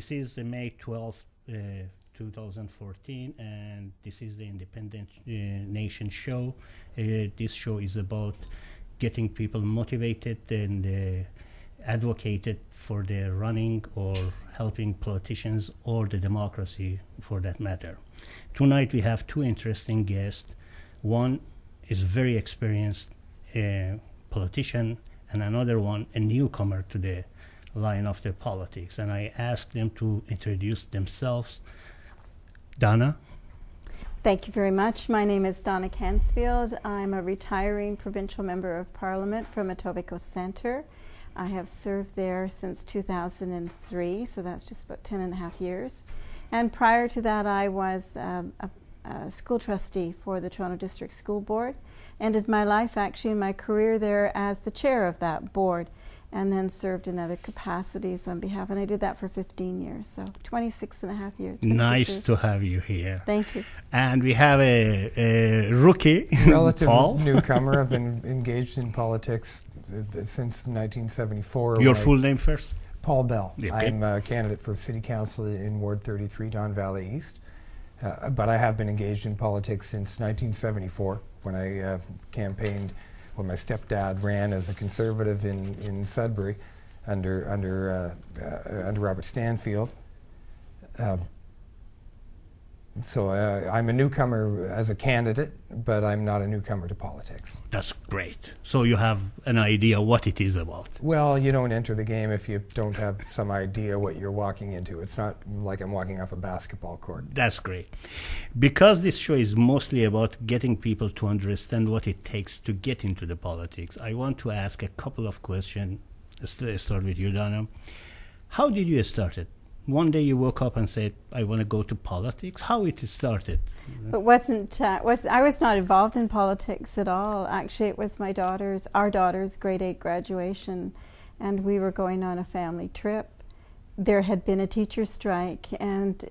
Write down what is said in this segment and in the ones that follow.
This is the May 12th, 2014, and this is the Independent Nation show. This show is about getting people motivated and advocated for their running or helping politicians or the democracy for that matter. Tonight we have two interesting guests. One is very experienced politician, and another one a newcomer to the line of the politics. And I asked them to introduce themselves. Donna? Thank you very much. My name is Donna Cansfield. I'm a retiring provincial member of parliament from Etobicoke Centre. I have served there since 2003, so that's just about 10 and a half years. And prior to that, I was a school trustee for the Toronto District School Board. Ended my life, actually, in my career there as the chair of that board, and then served in other capacities on behalf, and I did that for 15 years, so 26 and a half years. Nice to have you here. Thank you. And we have a rookie, relative Paul. newcomer. I've been engaged in politics since 1974. Your full name first? Paul Bell. Okay. I'm a candidate for City Council in Ward 33, Don Valley East. But I have been engaged in politics since 1974 when I campaigned when my stepdad ran as a Conservative in Sudbury under Robert Stanfield. So I'm a newcomer as a candidate, but I'm not a newcomer to politics. That's great. So you have an idea what it is about. Well, you don't enter the game if you don't have some idea what you're walking into. It's not like I'm walking off a basketball court. That's great. Because this show is mostly about getting people to understand what it takes to get into the politics, I want to ask a couple of questions. Let's start with you, Donna. How did you start it? One day you woke up and said, I want to go to politics. How it started? It wasn't, I was not involved in politics at all. Actually, it was our daughter's grade 8 graduation, and we were going on a family trip. There had been a teacher strike, and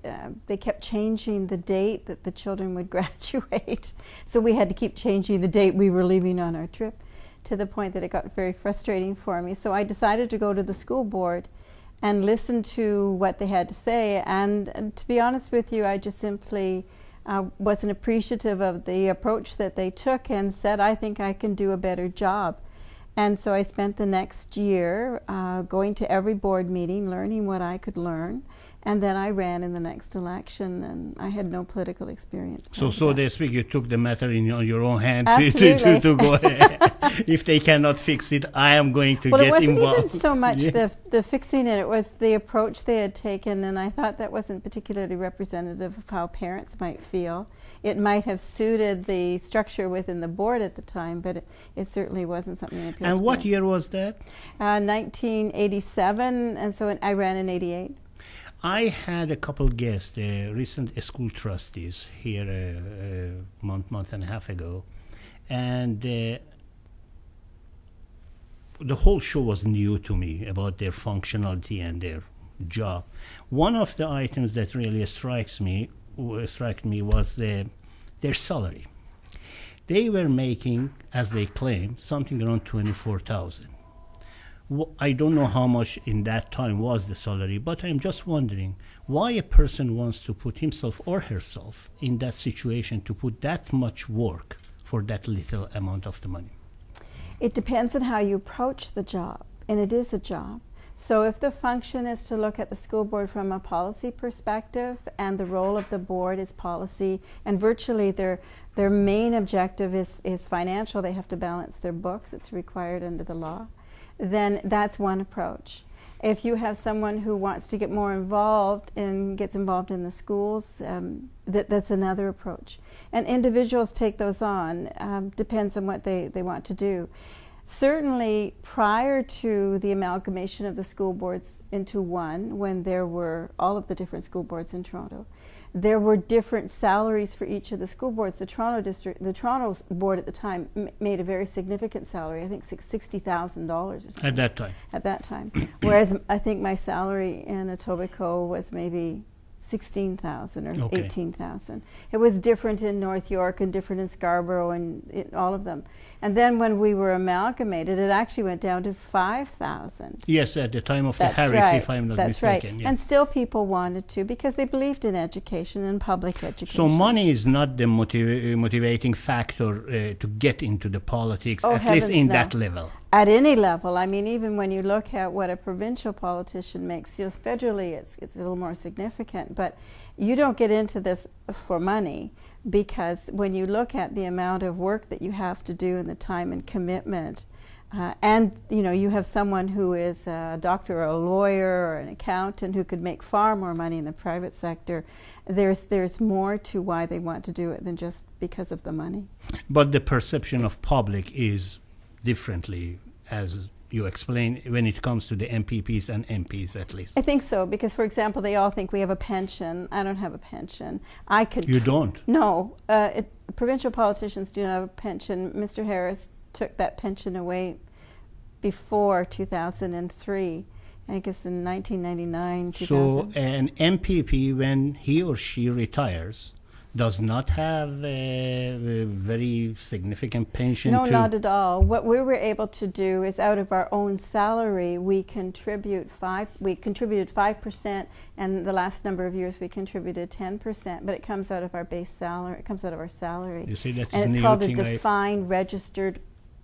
they kept changing the date that the children would graduate. So we had to keep changing the date we were leaving on our trip, to the point that it got very frustrating for me. So I decided to go to the school board and listen to what they had to say. And to be honest with you, I just simply wasn't appreciative of the approach that they took and said, I think I can do a better job. And so I spent the next year going to every board meeting, learning what I could learn. And then I ran in the next election, and I had no political experience. So they speak, you took the matter in your own hand to go ahead. If they cannot fix it, I am going to get involved. Well, it wasn't even so much the fixing it was the approach they had taken, and I thought that wasn't particularly representative of how parents might feel. It might have suited the structure within the board at the time, but it certainly wasn't something that appealed to And what parents. year was that? 1987, and so I ran in 88. I had a couple guests, recent school trustees here a month and a half ago, and the whole show was new to me about their functionality and their job. One of the items that really struck me was their salary. They were making, as they claim, something around $24,000. I don't know how much in that time was the salary, but I'm just wondering why a person wants to put himself or herself in that situation to put that much work for that little amount of the money. It depends on how you approach the job, and it is a job. So if the function is to look at the school board from a policy perspective, and the role of the board is policy, and virtually their main objective is financial, they have to balance their books, it's required under the law, then that's one approach. If you have someone who wants to get more involved and gets involved in the schools, that's another approach. And individuals take those on, depends on what they want to do. Certainly prior to the amalgamation of the school boards into one, when there were all of the different school boards in Toronto, there were different salaries for each of the school boards. The Toronto board at the time made a very significant salary, I think $60,000 or something. At that time? At that time. Whereas I think my salary in Etobicoke was maybe 16,000 or Okay. 18,000. It was different in North York and different in Scarborough and all of them. And then when we were amalgamated, it actually went down to 5,000. Yes, at the time of the That's Harris, right. if I'm not That's mistaken. right. Yeah. And still people wanted to because they believed in education and public education. So money is not the motivating factor to get into the politics, Oh, at least in heavens, no. that level. At any level. I mean, even when you look at what a provincial politician makes, just federally it's a little more significant. But you don't get into this for money, because when you look at the amount of work that you have to do and the time and commitment, and you have someone who is a doctor or a lawyer or an accountant who could make far more money in the private sector, there's more to why they want to do it than just because of the money. But the perception of public is differently, as you explain, when it comes to the MPPs and MPs at least. I think so, because, for example, they all think we have a pension. I don't have a pension. I could. You don't? No. Provincial politicians do not have a pension. Mr. Harris took that pension away before 2003. I guess in 1999, 2000. So an MPP, when he or she retires, does not have a very significant pension? No, not at all. What we were able to do is, out of our own salary, we contributed 5%, and the last number of years we contributed 10%, but it comes out of our base salary, it comes out of our salary. You see, that's and a it's new called a thing defined registered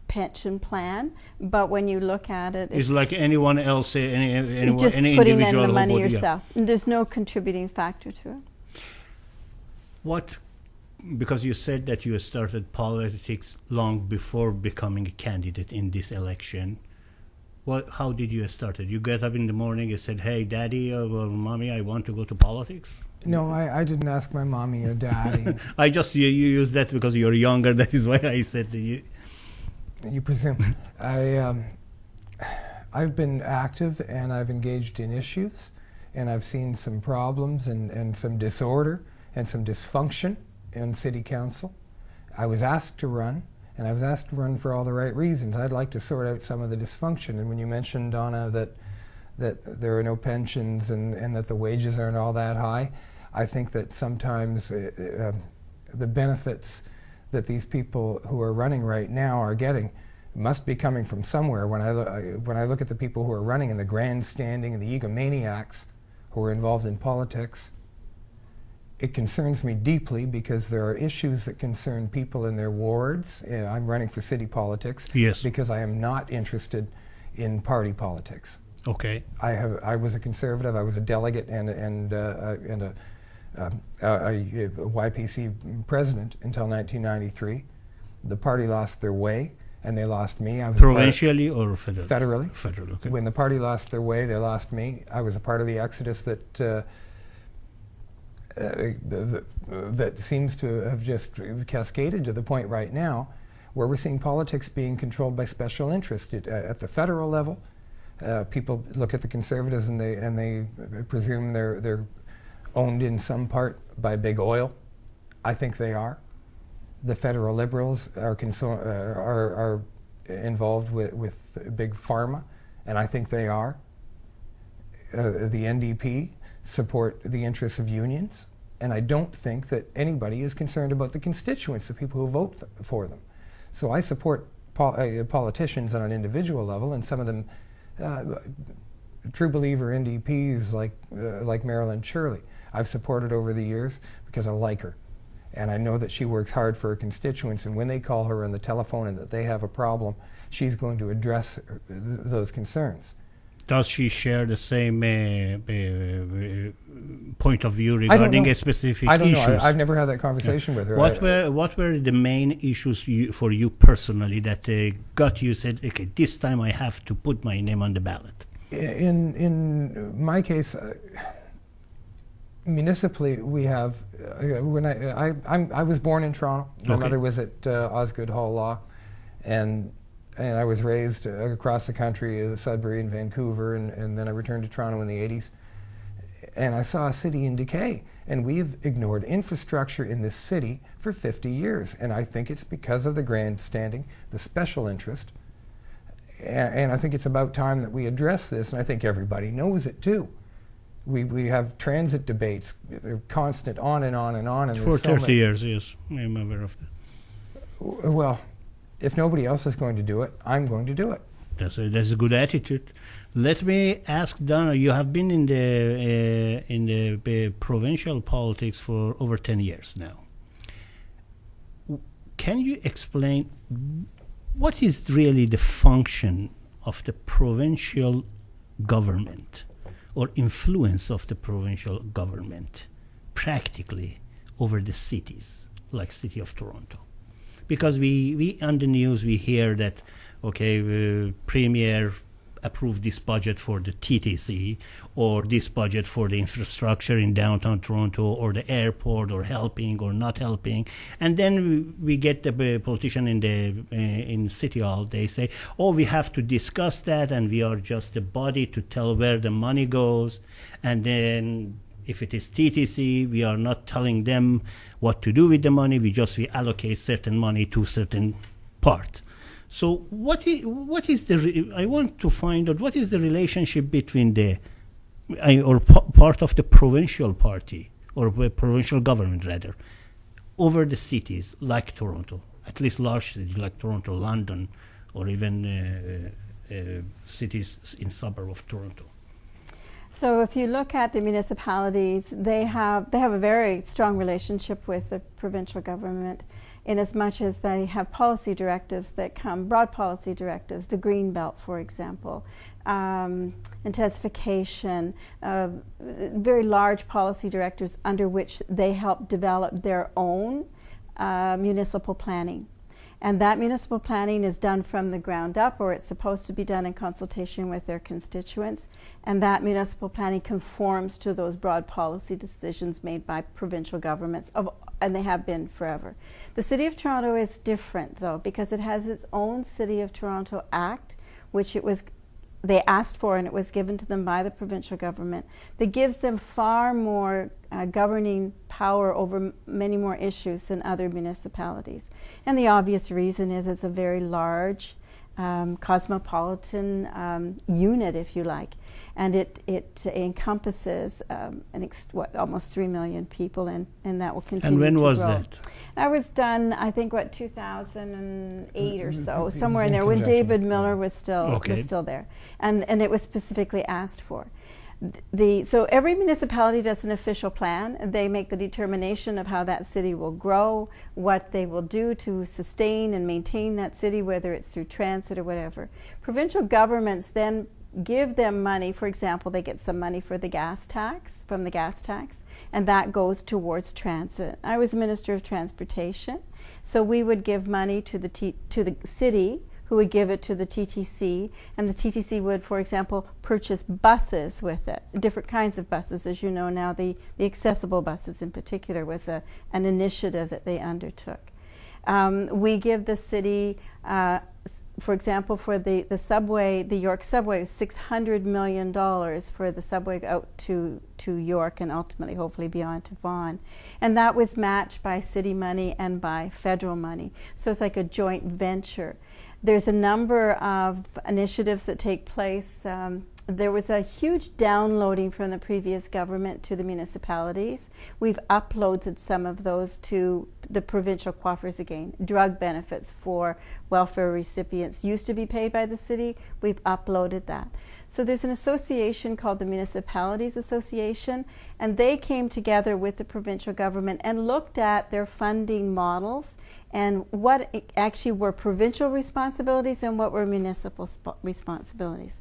pension plan, but when you look at it, it's like anyone else, it's just any putting in individual the money would, yeah. yourself. And there's no contributing factor to it. What, because you said that you started politics long before becoming a candidate in this election, how did you start it? You get up in the morning and said, hey, Daddy or Mommy, I want to go to politics? No, I didn't ask my mommy or daddy. You use that because you're younger, that is why I said to you. You presume. I've been active and I've engaged in issues, and I've seen some problems and some disorder and some dysfunction in City Council. I was asked to run, and I was asked to run for all the right reasons. I'd like to sort out some of the dysfunction. And when you mentioned, Donna, that there are no pensions and that the wages aren't all that high, I think that sometimes the benefits that these people who are running right now are getting must be coming from somewhere. When I look at the people who are running and the grandstanding and the egomaniacs who are involved in politics, it concerns me deeply, because there are issues that concern people in their wards. I'm running for city politics, yes, because I am not interested in party politics. Okay. I was a conservative. I was a delegate and a YPC president until 1993. The party lost their way, and they lost me. I was provincially or federally? Federally. Federal, okay. When the party lost their way, they lost me. I was a part of the exodus that seems to have just cascaded to the point right now where we're seeing politics being controlled by special interest at the federal level. People look at the Conservatives and they presume they're owned in some part by big oil. I think they are. The federal Liberals are involved with big pharma, and I think they are. The NDP support the interests of unions, and I don't think that anybody is concerned about the constituents, the people who vote for them. So I support politicians on an individual level, and some of them true believer NDPs like Marilyn Shirley I've supported over the years because I like her. And I know that she works hard for her constituents, and when they call her on the telephone and that they have a problem, she's going to address those concerns. Does she share the same point of view regarding a specific I don't issues? know. I've never had that conversation with her. What were the main issues for you personally that got you said, okay, this time I have to put my name on the ballot? In my case, municipally, we have. When I was born in Toronto. My mother was at Osgoode Hall Law, and I was raised across the country, Sudbury and Vancouver, and then I returned to Toronto in the 80s. And I saw a city in decay, and we've ignored infrastructure in this city for 50 years. And I think it's because of the grandstanding, the special interest, and I think it's about time that we address this, and I think everybody knows it too. We have transit debates. They're constant, on and on and on. And For there's so 30 years, yes, I'm aware of that. Well, if nobody else is going to do it, I'm going to do it. That's a good attitude. Let me ask Donna. You have been in the provincial politics for over 10 years now. Can you explain what is really the function of the provincial government or influence of the provincial government practically over the cities, like City of Toronto? Because we on the news we hear that, okay, Premier approved this budget for the TTC, or this budget for the infrastructure in downtown Toronto, or the airport, or helping or not helping, and then we get the politician in City Hall. They say, oh, we have to discuss that, and we are just a body to tell where the money goes, and then if it is TTC, we are not telling them what to do with the money. We allocate certain money to certain part. So what is the I want to find out what is the relationship between part of the provincial party or provincial government rather over the cities like Toronto, at least large cities like Toronto, London, or even cities in suburb of Toronto. So if you look at the municipalities, they have a very strong relationship with the provincial government, in as much as they have policy directives that come, broad policy directives, the Green Belt, for example, intensification, very large policy directives under which they help develop their own municipal planning. And that municipal planning is done from the ground up, or it's supposed to be done in consultation with their constituents. And that municipal planning conforms to those broad policy decisions made by provincial governments, and they have been forever. The City of Toronto is different, though, because it has its own City of Toronto Act, which they asked for, and it was given to them by the provincial government, that gives them far more governing power over many more issues than other municipalities. And the obvious reason is it's a very large cosmopolitan unit, if you like, and it encompasses almost 3 million people, and that will continue to grow. And when was that? That was done, I think, 2008 or so, somewhere in there, when David Miller was still there, and it was specifically asked for. So every municipality does an official plan. They make the determination of how that city will grow, what they will do to sustain and maintain that city, whether it's through transit or whatever. Provincial governments then give them money. For example, they get some money for the gas tax, and that goes towards transit. I was Minister of Transportation, so we would give money to the city, who would give it to the TTC, and the TTC would, for example, purchase buses with it, different kinds of buses. As you know now, the accessible buses in particular was an initiative that they undertook. We give the city, for example, for the subway, the York subway, $600 million for the subway out to York and ultimately, hopefully, beyond to Vaughan. And that was matched by city money and by federal money. So it's like a joint venture. There's a number of initiatives that take place. There was a huge downloading from the previous government to the municipalities. We've uploaded some of those to the provincial coffers again. Drug benefits for welfare recipients used to be paid by the city. We've uploaded that. So there's an association called the Municipalities Association, and they came together with the provincial government and looked at their funding models and what actually were provincial responsibilities and what were municipal responsibilities.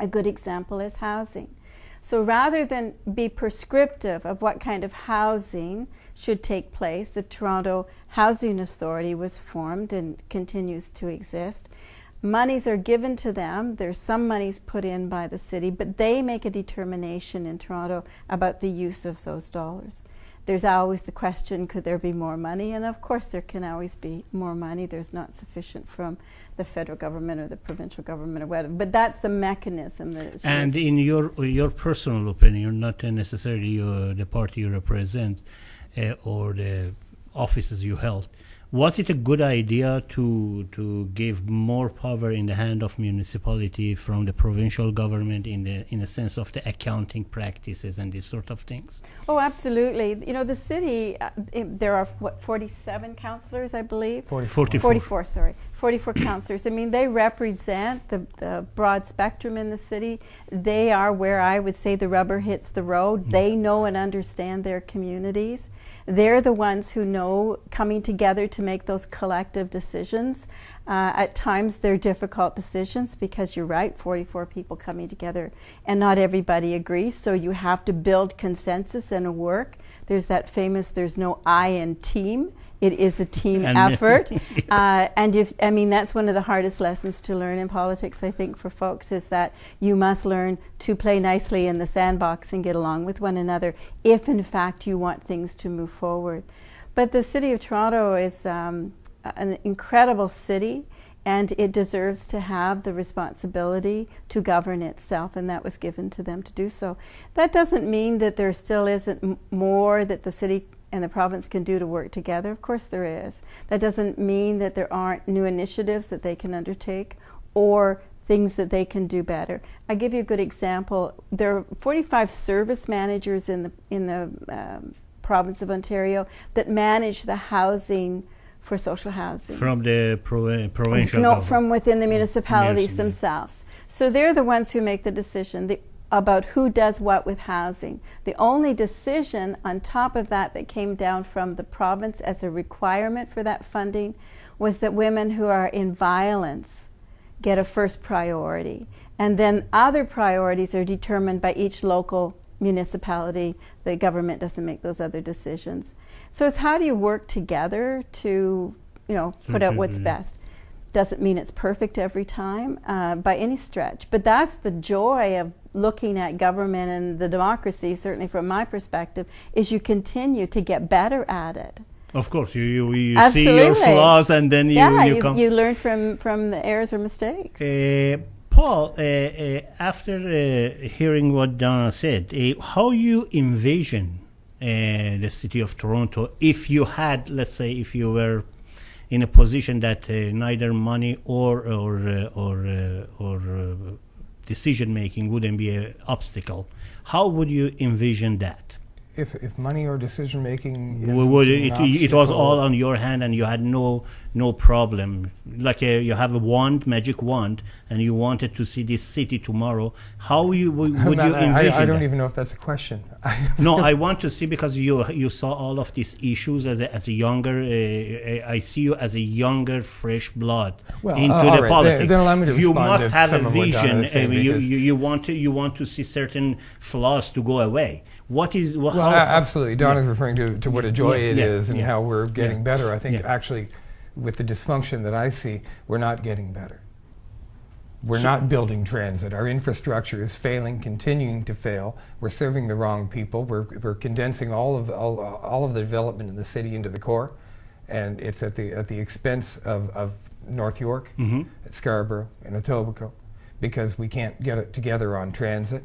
A good example is housing. So rather than be prescriptive of what kind of housing should take place, the Toronto Housing Authority was formed and continues to exist. Monies are given to them. There's some monies put in by the city, but they make a determination in Toronto about the use of those dollars. There's always the question, could there be more money? And of course there can always be more money. There's not sufficient from the federal government or the provincial government or whatever. But that's the mechanism that it's And used. in your personal opinion, not necessarily the party you represent or the offices you held, Was it a good idea to give more power in the hand of municipality from the provincial government in the sense of the accounting practices and these sort of things? Oh, absolutely. You know, the city, there are, 47 councillors, I believe? 44, sorry. 44 councillors. I mean, they represent the broad spectrum in the city. They are where I would say the rubber hits the road. They know and understand their communities. They're the ones who know coming together to make those collective decisions. At times they're difficult decisions because you're right, 44 people coming together and not everybody agrees, so you have to build consensus and a work. There's that famous, there's no I in team. It is a team effort. And that's one of the hardest lessons to learn in politics, I think, for folks, is that you must learn to play nicely in the sandbox and get along with one another if, in fact, you want things to move forward. But the City of Toronto is an incredible city, and it deserves to have the responsibility to govern itself, and that was given to them to do so. That doesn't mean that there still isn't more that the city and the province can do to work together. Of course there is. That doesn't mean that there aren't new initiatives that they can undertake or things that they can do better. I'll give you a good example. There are 45 service managers in the province of Ontario that manage the housing for social housing. From the provincial No, government. from within the municipalities themselves. So they're the ones who make the decision about who does what with housing. The only decision on top of that came down from the province as a requirement for that funding was that women who are in violence get a first priority. And then other priorities are determined by each local municipality. The government doesn't make those other decisions. So it's how do you work together to, put out what's best. Doesn't mean it's perfect every time by any stretch, but that's the joy of looking at government and the democracy, certainly from my perspective, is you continue to get better at it. Of course, you see your flaws and then you learn from the errors or mistakes. Paul, after hearing what Donna said, how you envision the city of Toronto if you had, let's say, if you were in a position that neither money or decision making wouldn't be an obstacle, how would you envision that? If money or decision making it was all on your hand and you had no problem, like you have a magic wand, and you wanted to see this city tomorrow, how would you envision I don't that? even know if that's a question. No, I want to see, because you saw all of these issues as a younger, I see you as a younger, fresh blood into the politics. Then allow me to you respond must to have some a of what Donna is vision. saying, You want to see certain flaws to go away. What is absolutely. Donna's referring to what a joy it is and how we're getting better. I think actually, with the dysfunction that I see, we're not getting better. We're not building transit. Our infrastructure is failing, continuing to fail. We're serving the wrong people. We're condensing all of the development in the city into the core, and it's at the expense of North York, at Scarborough, and Etobicoke, because we can't get it together on transit.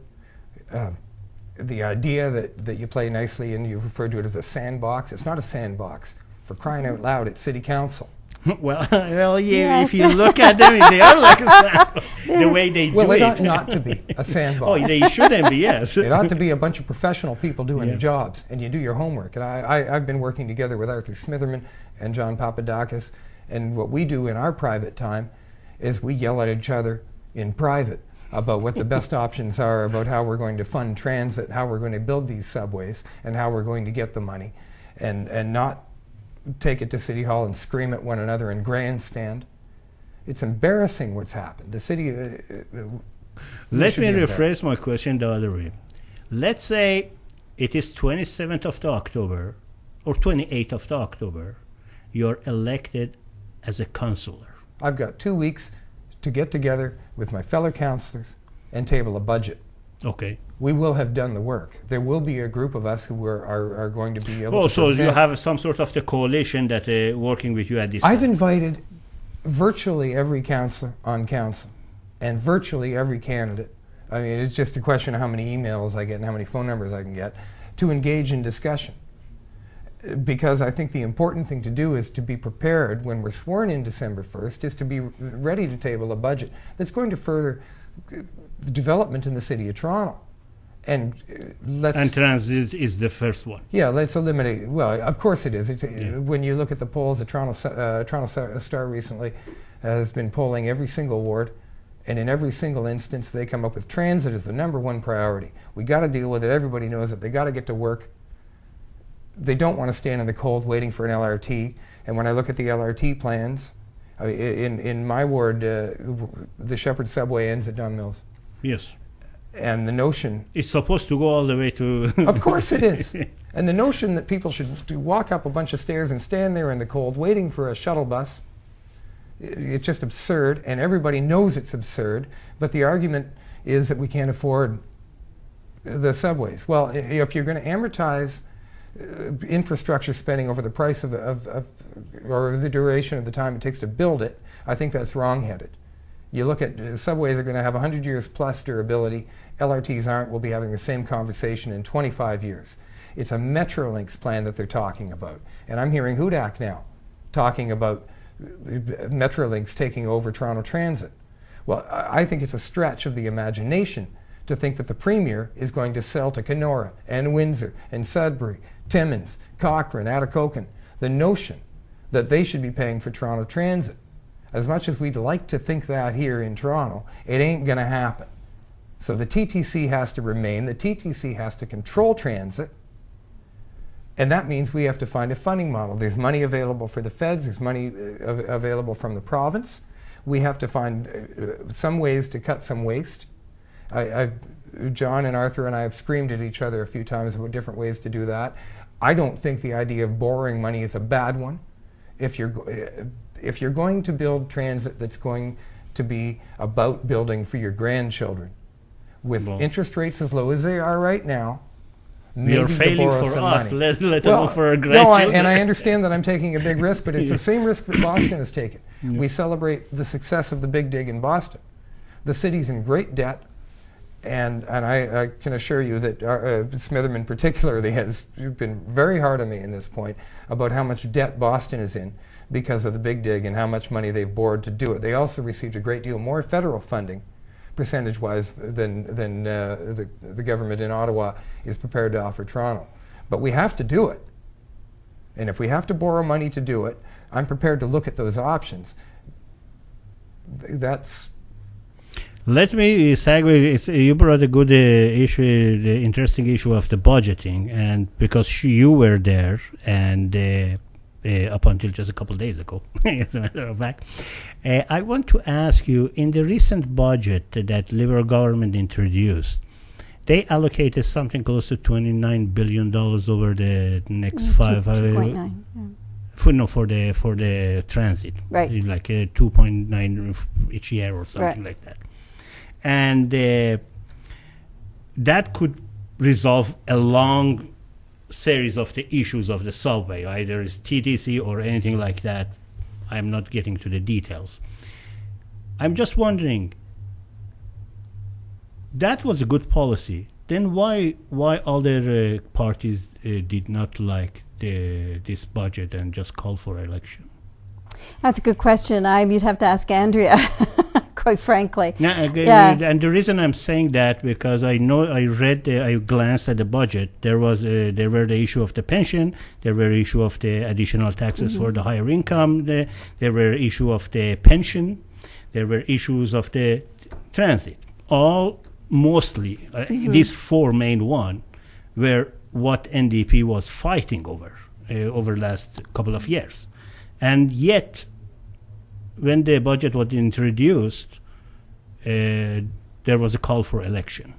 The idea that you play nicely and you refer to it as a sandbox, it's not a sandbox. For crying out loud, it's city council. If you look at them, they are like a sandbox. The way they do it. Well, it ought not to be a sandbox. They shouldn't be, yes. It ought to be a bunch of professional people doing their jobs, and you do your homework. And I've been working together with Arthur Smitherman and John Papadakis, and what we do in our private time is we yell at each other in private about what the best options are, about how we're going to fund transit, how we're going to build these subways, and how we're going to get the money, and not take it to City Hall and scream at one another and grandstand. It's embarrassing what's happened. The city... Let me rephrase my question the other way. Let's say it is 27th of October or 28th of October. You're elected as a councillor. I've got 2 weeks to get together with my fellow councillors and table a budget. Okay. We will have done the work. There will be a group of us who are going to be able to so present. you have some sort of the coalition that working with you at this I've time. invited virtually every councillor on council and virtually every candidate. I mean, it's just a question of how many emails I get and how many phone numbers I can get to engage in discussion. because I think the important thing to do is to be prepared when we're sworn in December 1st, is to be ready to table a budget that's going to further the development in the City of Toronto. And And transit is the first one. yeah, let's eliminate. Well, of course it is. It's, when you look at the polls, the Toronto Star recently has been polling every single ward, and in every single instance, they come up with transit as the #1 priority. We got to deal with it. Everybody knows it. They got to get to work. They don't want to stand in the cold waiting for an LRT. And when I look at the LRT plans, in my ward, the Shepherd subway ends at Dunn Mills. Yes. And the notion... It's supposed to go all the way to... Of course it is. And the notion that people should walk up a bunch of stairs and stand there in the cold waiting for a shuttle bus, it's just absurd, and everybody knows it's absurd, but the argument is that we can't afford the subways. Well, if you're going to amortize infrastructure spending over the price of or the duration of the time it takes to build it, I think that's wrong-headed. You look at subways are going to have 100 years plus durability. LRTs aren't. We'll be having the same conversation in 25 years. It's a Metrolinx plan that they're talking about. And I'm hearing Hudak now talking about Metrolinx taking over Toronto Transit. Well, I think it's a stretch of the imagination to think that the Premier is going to sell to Kenora and Windsor and Sudbury, Timmins, Cochrane, Atikokan the notion that they should be paying for Toronto Transit. As much as we'd like to think that here in Toronto, it ain't going to happen. So the TTC has to remain. The TTC has to control transit. And that means we have to find a funding model. There's money available for the feds. There's money available from the province. We have to find some ways to cut some waste. John and Arthur and I have screamed at each other a few times about different ways to do that. I don't think the idea of borrowing money is a bad one. If you're going to build transit that's going to be about building for your grandchildren, with interest rates as low as they are right now, you're failing for us, let alone for our No, grandchildren. and I understand that I'm taking a big risk, but it's the same risk that Boston has taken. We celebrate the success of the big dig in Boston. The city's in great debt, and I can assure you that Smitherman particularly has been very hard on me in this point about how much debt Boston is in because of the big dig and how much money they've borrowed to do it. They also received a great deal more federal funding, percentage-wise, than the government in Ottawa is prepared to offer Toronto. But we have to do it. And if we have to borrow money to do it, I'm prepared to look at those options. That's... Let me segue. You brought a good issue, the interesting issue of the budgeting, and because you were there, and up until just a couple of days ago, as a matter of fact, I want to ask you: in the recent budget that Liberal government introduced, they allocated something close to $29 billion over the next 2.9. For the transit, Right. Like 2.9 each year or something like that. And that could resolve a long series of the issues of the subway, either it's TTC or anything like that. I'm not getting to the details. I'm just wondering, that was a good policy. Then why other parties did not like this budget and just call for election? That's a good question. You'd have to ask Andrea, quite frankly. Now, and the reason I'm saying that, because I know I glanced at the budget. There were the issue of the pension, there were issue of the additional taxes for the higher income, there were issue of the pension, there were issues of the transit. All mostly these four main one were what NDP was fighting over the last couple of years. And yet, when the budget was introduced, there was a call for election.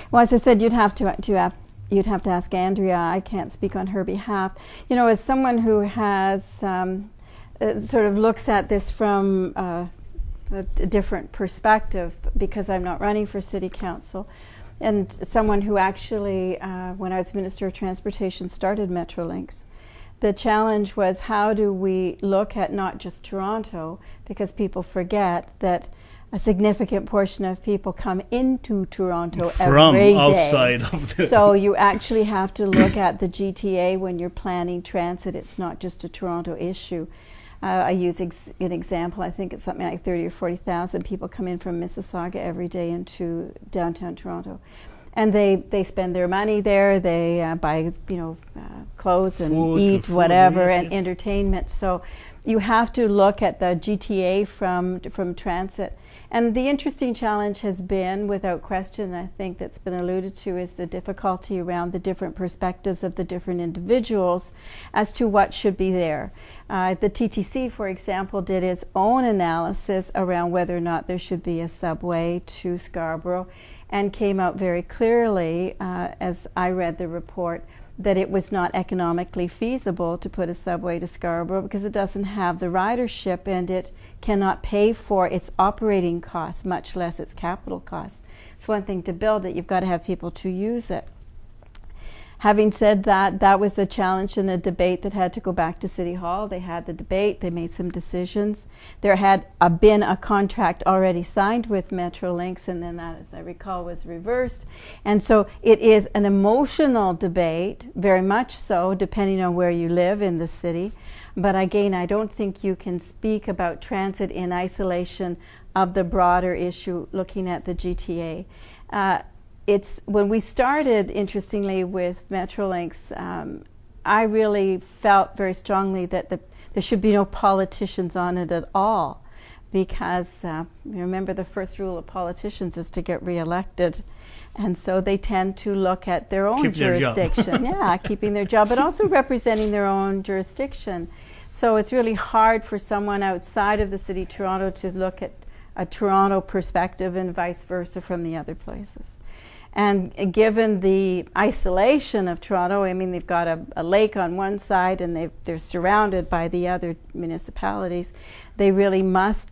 Well, as I said, you'd have to ask Andrea. I can't speak on her behalf. You know, as someone who has sort of looks at this from a different perspective, because I'm not running for City Council, and someone who actually, when I was Minister of Transportation, started Metrolinx. The challenge was, how do we look at not just Toronto, because people forget that a significant portion of people come into Toronto from every day. outside of the So you actually have to look at the GTA when you're planning transit. It's not just a Toronto issue. I use an example. I think it's something like 30 or 40,000 people come in from Mississauga every day into downtown Toronto. And they spend their money there. They buy, clothes and eat whatever and entertainment. So you have to look at the GTA from transit. And the interesting challenge has been, without question, I think that's been alluded to, is the difficulty around the different perspectives of the different individuals as to what should be there. The TTC, for example, did its own analysis around whether or not there should be a subway to Scarborough, and came out very clearly, as I read the report, that it was not economically feasible to put a subway to Scarborough because it doesn't have the ridership and it cannot pay for its operating costs, much less its capital costs. It's one thing to build it, you've got to have people to use it. Having said that, that was the challenge in a debate that had to go back to City Hall. They had the debate, they made some decisions. There had been a contract already signed with Metrolinx, and then that, as I recall, was reversed. And so it is an emotional debate, very much so, depending on where you live in the city. But again, I don't think you can speak about transit in isolation of the broader issue looking at the GTA. It's when we started, interestingly, with Metrolinx, I really felt very strongly that there should be no politicians on it at all, because remember, the first rule of politicians is to get reelected, and so they tend to look at their own jurisdiction. Yeah, keeping their job, but also representing their own jurisdiction. So it's really hard for someone outside of the City of Toronto to look at a Toronto perspective and vice versa from the other places. And given the isolation of Toronto, I mean, they've got a lake on one side and they're surrounded by the other municipalities. They really must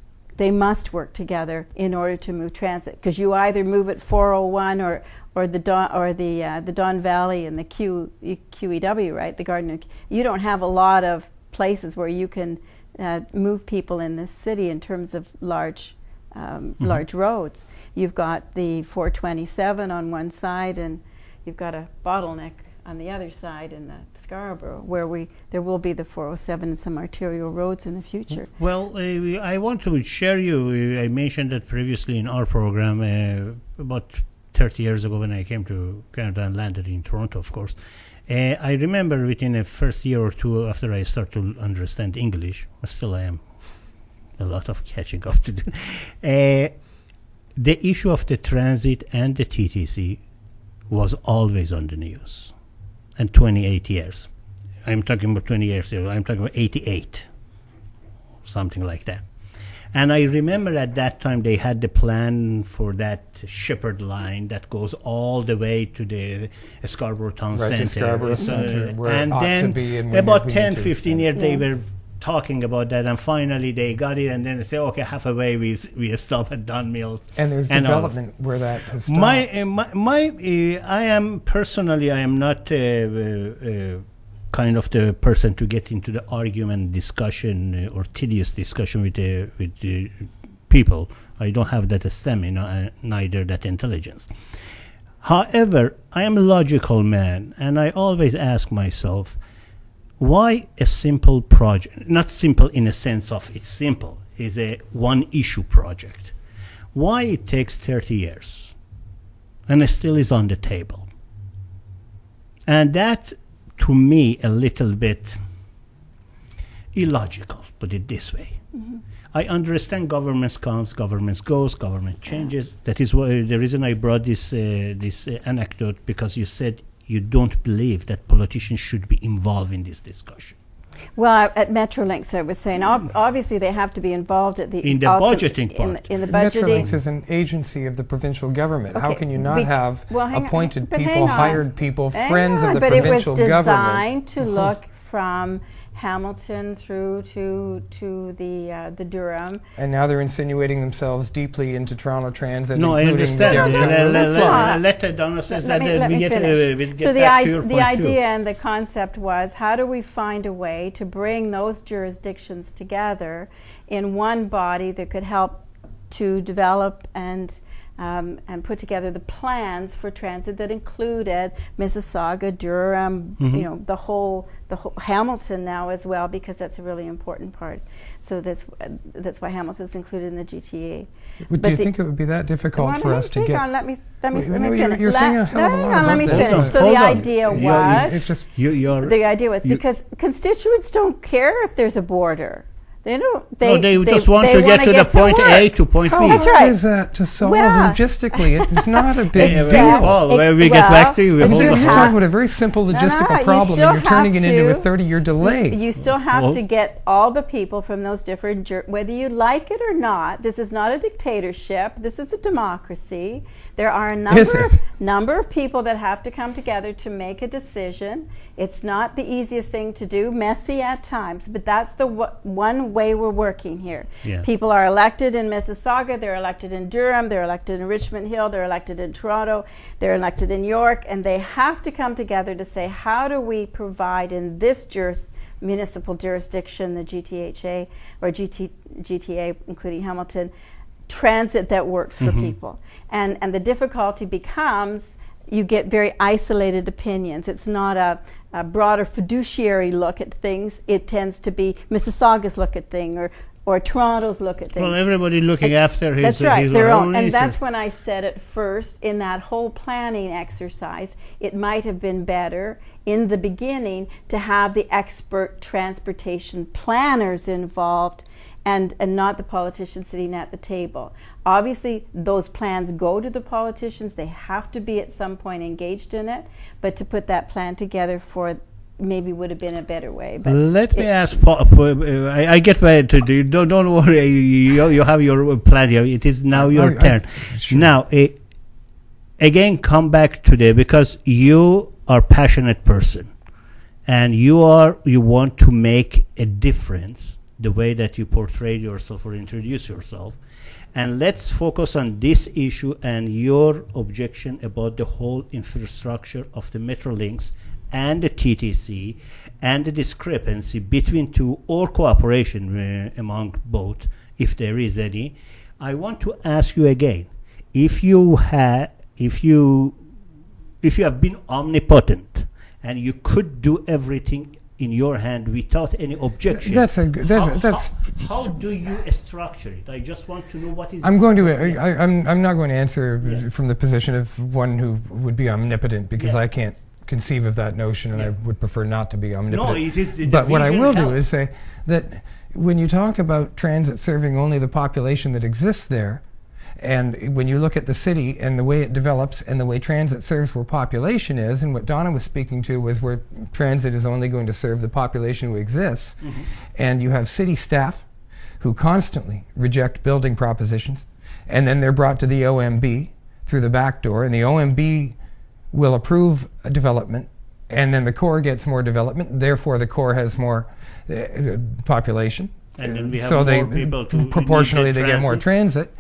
work together in order to move transit, because you either move at 401 or the Don Valley and the QEW, right? The Garden. You don't have a lot of places where you can move people in this city in terms of large roads. You've got the 427 on one side, and you've got a bottleneck on the other side in the Scarborough, where there will be the 407 and some arterial roads in the future. Well, I want to share you. I mentioned that previously in our program about 30 years ago when I came to Canada and landed in Toronto, of course. I remember within the first year or two after I started to understand English, still I am a lot of catching up to do. The issue of the transit and the TTC was always on the news. And 28 years. I'm talking about 20 years ago. I'm talking about 88. Something like that. And I remember at that time they had the plan for that Shepherd line that goes all the way to the Scarborough Town Center. To Scarborough Center, where and it ought then to be. And about 10, 15 years they were talking about that, and finally they got it, and then they say, okay, halfway we stop at Don Mills. And there's development where that has stopped. I am not kind of the person to get into the argument discussion or tedious discussion with the people. I don't have that stamina, neither that intelligence. However, I am a logical man, and I always ask myself, why a simple project, not simple in a sense of it's simple, is a one issue project. Why it takes 30 years and it still is on the table? And that, to me, a little bit illogical, put it this way. Mm-hmm. I understand governments comes, governments goes, government changes. That is why the reason I brought this anecdote, because you said you don't believe that politicians should be involved in this discussion. Well, at Metrolinx, I was saying, obviously they have to be involved at in the budgeting part. In the budgeting. Metrolinx is an agency of the provincial government. Okay. How can you not have appointed people, hired people, friends of the provincial government? But it was designed to look from Hamilton through to the Durham. And now they're insinuating themselves deeply into Toronto Transit. No, I understand. Let Donna says that we get so back to your point the idea and the concept was, how do we find a way to bring those jurisdictions together in one body that could help to develop and put together the plans for transit that included Mississauga, Durham, you know, the whole Hamilton now as well, because that's a really important part. So that's why Hamilton's included in the GTA. Do you think it would be that difficult for us to get? Let me finish. You're saying a hell of a lot let me about finish. this. So the idea was, the idea was because constituents don't care if there's a border. They don't. They just want to get to the point A to point B. That's How right. is that to solve logistically? It's not a big Exactly. deal. Paul, when we get back to you, You're talking about a very simple logistical problem, and you're turning it into a 30-year delay. You still have to get all the people from those different, whether you like it or not. This is not a dictatorship. This is a democracy. There are a number of people that have to come together to make a decision. It's not the easiest thing to do, messy at times, but that's the one way we're working here. Yeah. People are elected in Mississauga, they're elected in Durham, they're elected in Richmond Hill, they're elected in Toronto, they're elected in York, and they have to come together to say, how do we provide in this municipal jurisdiction, the GTHA or GTA, including Hamilton, transit that works for people. And the difficulty becomes you get very isolated opinions. It's not a broader fiduciary look at things. It tends to be Mississauga's look at things or Toronto's look at things. Well, everybody looking after his, that's right, his their own. And that's when I said at first, in that whole planning exercise, it might have been better in the beginning to have the expert transportation planners involved and not the politicians sitting at the table. Obviously, those plans go to the politicians. They have to be at some point engaged in it, but to put that plan together for maybe would have been a better way. But let me ask Paul, I get back to you. Don't worry, you have your plan here. It is now your turn. Sure. Now, again, come back today, because you are a passionate person and you want to make a difference the way that you portray yourself or introduce yourself. And let's focus on this issue and your objection about the whole infrastructure of the Metrolinx and the TTC and the discrepancy between two, or cooperation among both, if there is any. I want to ask you again, if you have been omnipotent and you could do everything in your hand without any objection, how do you structure it? I just want to know what is. I'm not going to answer from the position of one who would be omnipotent, because I can't conceive of that notion, and I would prefer not to be omnipotent. No, it is but what I will do is say that when you talk about transit serving only the population that exists there, and when you look at the city and the way it develops and the way transit serves where population is, and what Donna was speaking to was where transit is only going to serve the population who exists, and you have city staff who constantly reject building propositions, and then they're brought to the OMB through the back door, and the OMB will approve a development, and then the core gets more development, therefore the core has more population, and then we have so more people to proportionally they get more transit.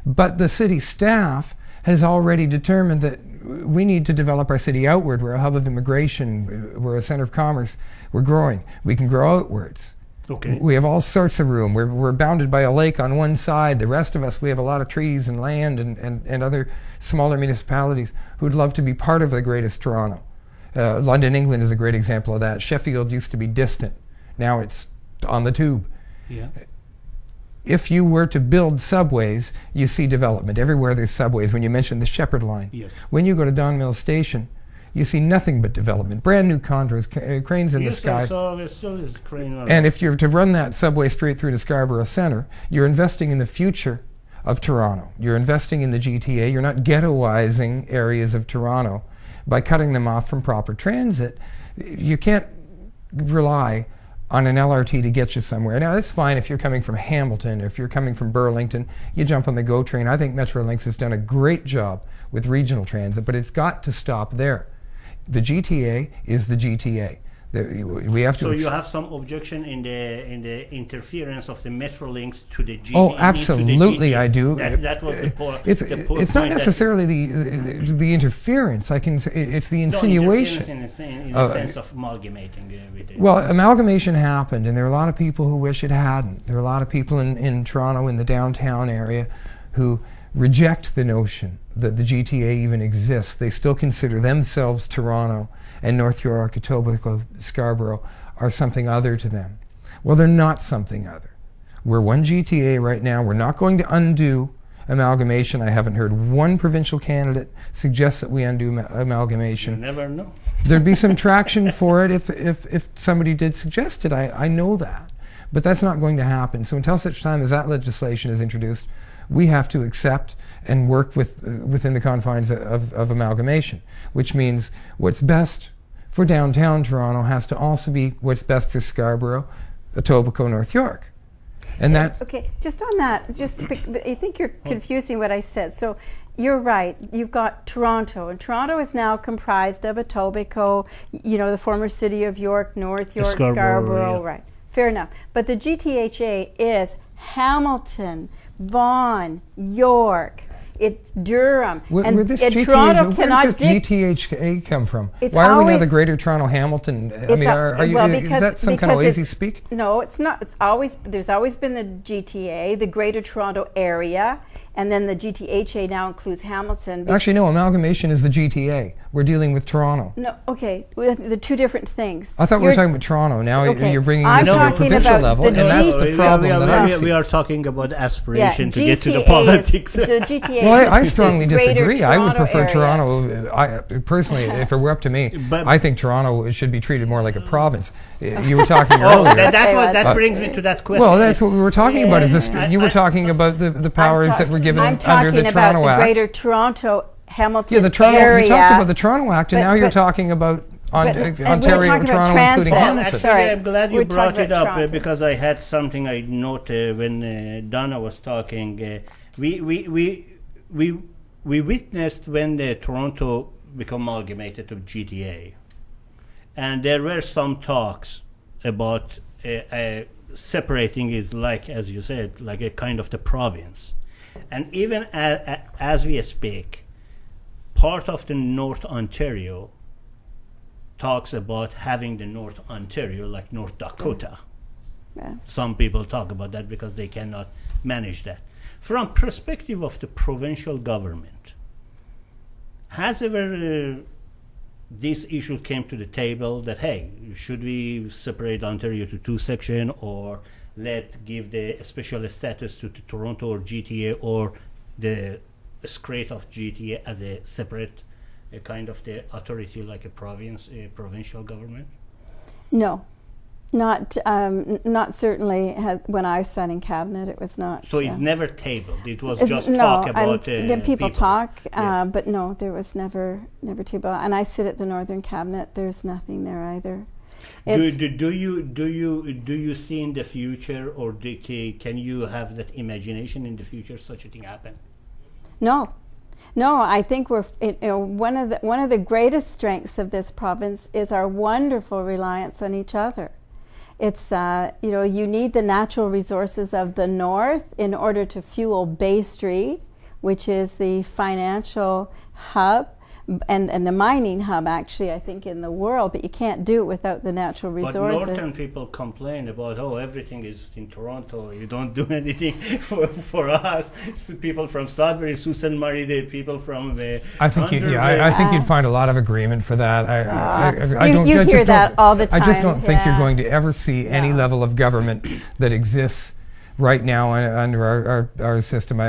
But the city staff has already determined that we need to develop our city outward. We're a hub of immigration, we're a center of commerce, we're growing, we can grow outwards. Okay. We have all sorts of room. We're bounded by a lake on one side. The rest of us, we have a lot of trees and land and other smaller municipalities who'd love to be part of the greatest Toronto. London, England is a great example of that. Sheffield used to be distant. Now it's on the tube. Yeah. If you were to build subways, you see development. Everywhere there's subways. When you mentioned the Shepherd Line. Yes. When you go to Don Mills Station, you see nothing but development. Brand new condos, cranes in the sky. And if you're to run that subway straight through to Scarborough Centre, you're investing in the future of Toronto. You're investing in the GTA. You're not ghettoizing areas of Toronto by cutting them off from proper transit. You can't rely on an LRT to get you somewhere. Now, that's fine if you're coming from Hamilton, or if you're coming from Burlington, you jump on the GO train. I think Metrolinx has done a great job with regional transit, but it's got to stop there. The GTA is the GTA. We have to. So you have some objection in the interference of the Metrolinx to the GTA? Oh, absolutely, I do. That was the point. It's not necessarily the interference. It's the insinuation. In the sense of amalgamating with it. Well, amalgamation happened, and there are a lot of people who wish it hadn't. There are a lot of people in Toronto, in the downtown area, who reject the notion that the GTA even exists. They still consider themselves Toronto and North York, Etobicoke, Scarborough are something other to them. Well, they're not something other. We're one GTA right now. We're not going to undo amalgamation. I haven't heard one provincial candidate suggest that we undo amalgamation. You never know. There'd be some traction for it if somebody did suggest it. I know that. But that's not going to happen. So until such time as that legislation is introduced, we have to accept and work within the confines of amalgamation, which means what's best for downtown Toronto has to also be what's best for Scarborough, Etobicoke, North York. And that's okay. Just on that, I think you're confusing what I said. So you're right. You've got Toronto, and Toronto is now comprised of Etobicoke, the former city of York, North York, Scarborough, yeah. right? Fair enough. But the GTHA is Hamilton, Vaughan, York. It's Durham. Where does Toronto cannot GTHA come from? It's Why are we now always the Greater Toronto Hamilton? I mean, is that some kind of lazy speak? No, it's not. There's always been the GTA, the Greater Toronto Area, and then the GTHA now includes Hamilton. Actually, no, amalgamation is the GTA. We're dealing with Toronto. No, okay, the two different things. I thought we were talking about Toronto. Now you're bringing I'm this to the talking provincial about level, the and that's the problem that I see. We are talking about aspiration to GTA get to the politics. The GTA Well, I strongly the Greater disagree. I would Toronto prefer area. Toronto. Personally, if it were up to me, But- I think Toronto should be treated more like a province. You were talking Oh, earlier. that brings me to that question. Well, that's what we were talking about. Is this? You were talking about the powers that were given I'm under the talking Toronto about Act. the Greater Toronto Hamilton Yeah, the Toronto. area. You talked about the Toronto Act, and But- now you're but- talking about and we're Ontario, talking about Toronto, including transit. Hamilton. Actually, Sorry, I'm glad you we're brought talking it about up Toronto. because I had something I noted when Donna was talking. We witnessed when the Toronto became amalgamated to GTA, and there were some talks about separating is like, as you said, like a kind of the province, and even as we speak, part of the North Ontario talks about having the North Ontario like North Dakota. Yeah. Some people talk about that because they cannot manage that. From perspective of the provincial government, has ever this issue came to the table that, hey, should we separate Ontario to two sections, or give the special status to Toronto or GTA, or the Strait of GTA as a separate kind of the authority like a province, a provincial government? No, not certainly. When I sat in cabinet, it was not. So it's never tabled. It was It's- just no, talk about people talk, Yes. but no, there was never tabled. And I sit at the Northern Cabinet. There's nothing there either. Do you see in the future, or can you have that imagination in the future such a thing happen? No, I think we're one of the greatest strengths of this province is our wonderful reliance on each other. It's you need the natural resources of the north in order to fuel Bay Street, which is the financial hub and the mining hub, actually, I think, in the world, but you can't do it without the natural resources. But northern people complain about, everything is in Toronto, you don't do anything for us. So people from Sudbury, Sault Ste. Marie, the people from I think I think you'd find a lot of agreement for that. You hear that all the time. I just don't think you're yeah. going to ever see any level of government that exists right now under our system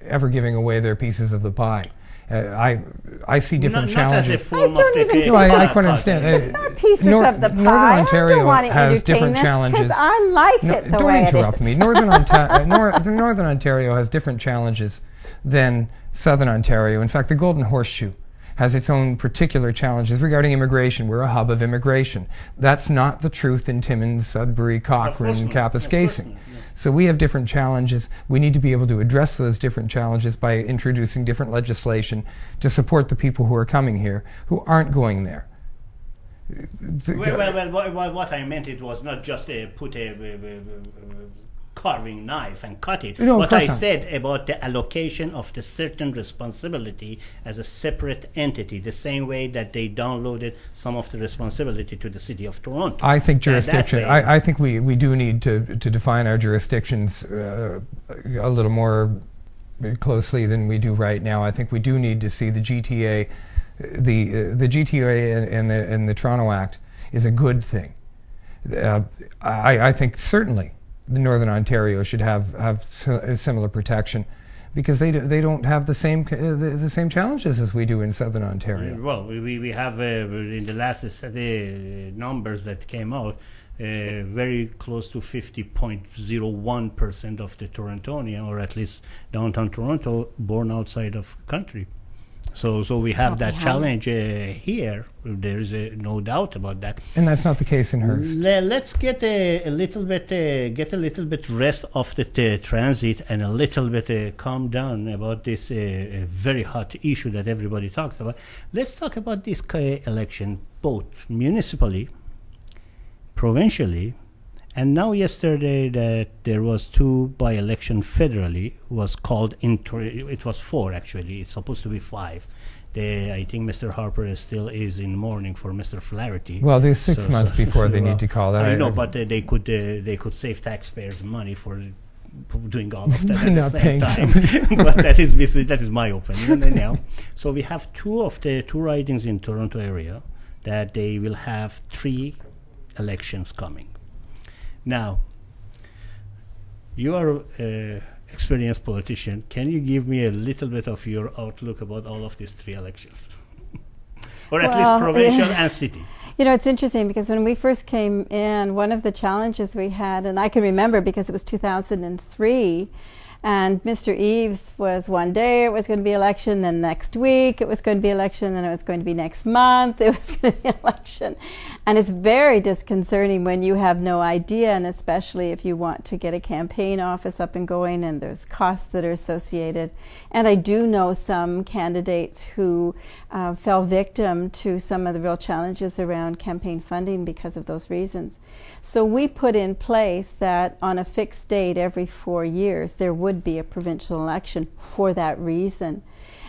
ever giving away their pieces of the pie. I see different challenges. Not as a form I don't of the even cake. think No, I it's- quite understand. It's not pieces of the pie. Northern I Ontario don't want to has entertain different this challenges. because I like it the Don't way interrupt it is. me. Northern Ontario has different challenges than Southern Ontario. In fact, the Golden Horseshoe has its own particular challenges regarding immigration. We're a hub of immigration. That's not the truth in Timmins, Sudbury, Cochrane, and Kapuskasing. So we have different challenges. We need to be able to address those different challenges by introducing different legislation to support the people who are coming here who aren't going there. Well, what I meant, it was not just put a carving knife and cut it. No, of what course I not. said about the allocation of the certain responsibility as a separate entity, the same way that they downloaded some of the responsibility to the city of Toronto. I think jurisdiction. That way- I think we do need to define our jurisdictions a little more closely than we do right now. I think we do need to see the GTA, the GTA and the Toronto Act is a good thing. I think certainly the Northern Ontario should have similar protection, because they don't have the same challenges as we do in Southern Ontario. Well, we have in the last numbers that came out, very close to 50.01% of the Torontonian, or at least downtown Toronto, born outside of country. So we have that challenge here. There is no doubt about that. And that's not the case in Hearst. Let's get a little bit rest of the transit, and a little bit calm down about this very hot issue that everybody talks about. Let's talk about this election, both municipally, provincially, and now yesterday that there was 2 by-election federally was called into. It was 4 actually. It's supposed to be 5. I think Mr. Harper still is in mourning for Mr. Flaherty. Well, there's 6 months before they need to call that. I know, but they could save taxpayers money for doing all of that Not at the same paying time. But that is my opinion. And now, so we have 2 of the 2 ridings in Toronto area that they will have 3 elections coming. Now, you are an experienced politician. Can you give me a little bit of your outlook about all of these 3 elections? Or at least provincial and city. You know, it's interesting because when we first came in, one of the challenges we had, and I can remember because it was 2003, and Mr. Eves was one day it was going to be election, then next week it was going to be election, then it was going to be next month it was going to be election. And it's very disconcerting when you have no idea, and especially if you want to get a campaign office up and going and there's costs that are associated. And I do know some candidates who fell victim to some of the real challenges around campaign funding because of those reasons. So we put in place that on a fixed date every 4 years there would be a provincial election for that reason.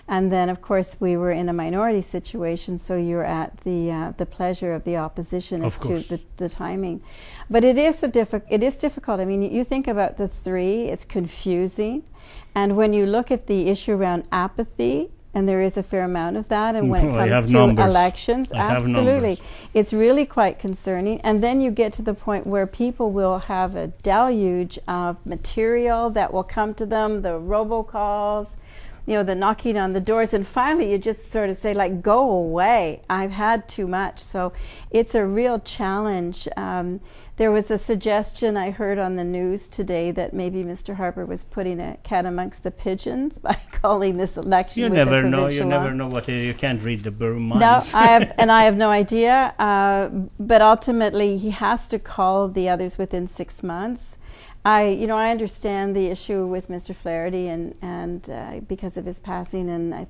And then, of course, we were in a minority situation, so you're at the pleasure of the opposition as to the timing. But it is difficult. I mean, you think about the 3; it's confusing, and when you look at the issue around apathy, and there is a fair amount of that, and when it comes to elections, absolutely, it's really quite concerning. And then you get to the point where people will have a deluge of material that will come to them, the robocalls, you know, the knocking on the doors, and finally you just sort of say, like, go away, I've had too much. So it's a real challenge. There was a suggestion I heard on the news today that maybe Mr. Harper was putting a cat amongst the pigeons by calling this election. You never know. You never know what you can't read the minds. No, I have no idea. But ultimately, he has to call the others within 6 months. I understand the issue with Mr. Flaherty and because of his passing, and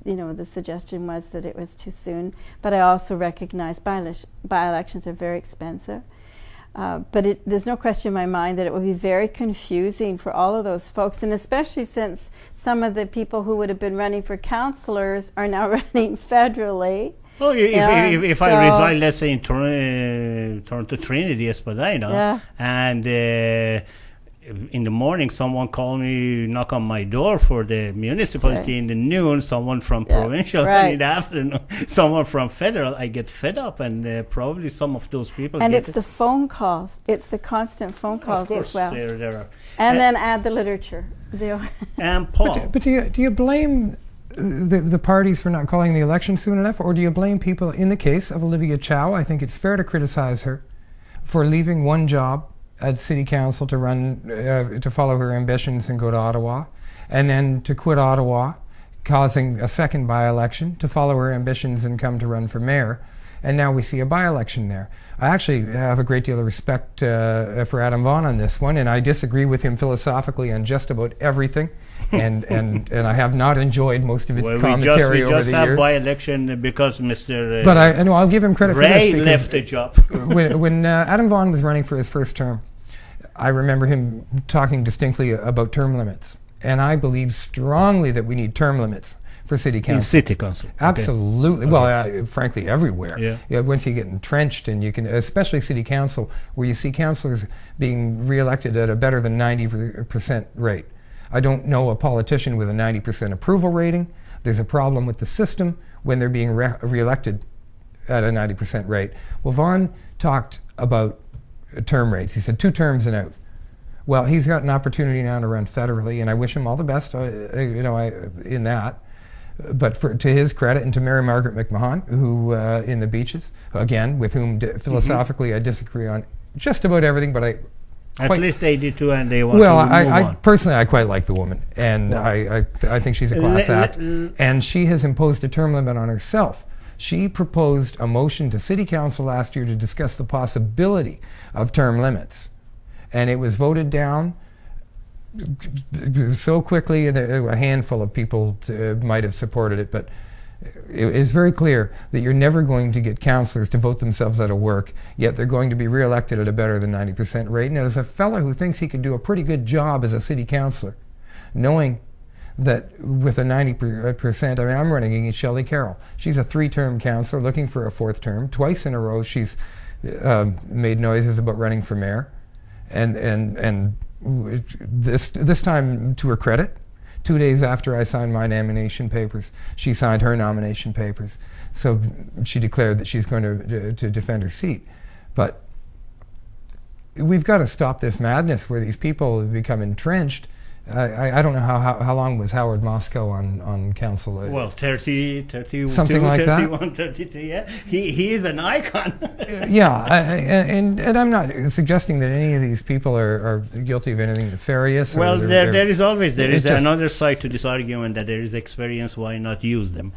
the suggestion was that it was too soon. But I also recognize by-elections are very expensive. But there's no question in my mind that it would be very confusing for all of those folks, and especially since some of the people who would have been running for councillors are now running federally. Well, if I reside, let's say, in Toronto Trinity, Espadina, and in the morning someone called me, knock on my door for the municipality in the noon, someone from provincial, and in the afternoon someone from federal, I get fed up, and probably some of those people and it's the phone calls, it's the constant phone calls, of course, as well. There are. And then add the literature. And Paul. But do you blame the parties for not calling the election soon enough, or do you blame people? In the case of Olivia Chow, I think it's fair to criticize her for leaving one job at City Council to run, to follow her ambitions and go to Ottawa, and then to quit Ottawa, causing a second by-election, to follow her ambitions and come to run for mayor. And now we see a by-election there. I actually have a great deal of respect for Adam Vaughan on this one, and I disagree with him philosophically on just about everything. and I have not enjoyed most of its commentary over the years. We just have by-election because Mr. But I know I'll give him credit Ray for this. left the job. when Adam Vaughan was running for his first term, I remember him talking distinctly about term limits, and I believe strongly that we need term limits for City Council. In City Council. Absolutely. Okay. Well, frankly, everywhere. Yeah. Once you get entrenched, and you can, especially City Council, where you see councillors being re-elected at a better than 90% rate. I don't know a politician with a 90% approval rating. There's a problem with the system when they're being re-elected at a 90% rate. Well, Vaughan talked about term rates. He said 2 terms and out. Well, he's got an opportunity now to run federally, and I wish him all the best, in that. But to his credit, and to Mary Margaret McMahon, who in the Beaches, again, with whom philosophically I disagree on just about everything, but at least they did too, and they want well, to move I on. Personally, I quite like the woman, and I think she's a class act. And she has imposed a term limit on herself. She proposed a motion to City Council last year to discuss the possibility of term limits, and it was voted down so quickly, and a handful of people might have supported it, but it is very clear that you're never going to get councillors to vote themselves out of work, yet they're going to be re-elected at a better than 90% rate. And as a fellow who thinks he could do a pretty good job as a city councillor, knowing that with a 90%, I mean, I'm running against Shelley Carroll. She's a 3-term councillor looking for a 4th term. Twice in a row she's made noises about running for mayor. And this time, to her credit, 2 days after I signed my nomination papers, she signed her nomination papers. So she declared that she's going to defend her seat. But we've got to stop this madness where these people become entrenched. I don't know how long was Howard Moscow on council? Well, 30, something like 31, that. 32, yeah. He is an icon. Yeah, and I'm not suggesting that any of these people are guilty of anything nefarious. Well, there is just another side to this argument, that there is experience, why not use them?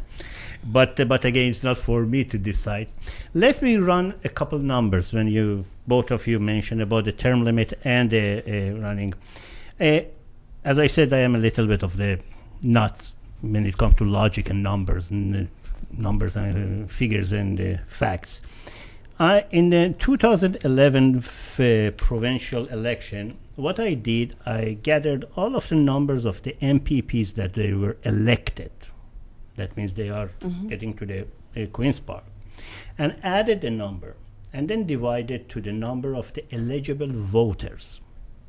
But again, it's not for me to decide. Let me run a couple numbers when both of you mentioned about the term limit and running. As I said, I am a little bit of the nuts when it comes to logic and numbers and figures and facts. In the 2011 provincial election, what I did, I gathered all of the numbers of the MPPs that they were elected. That means they are getting to the Queen's Park, and added the number, and then divided to the number of the eligible voters.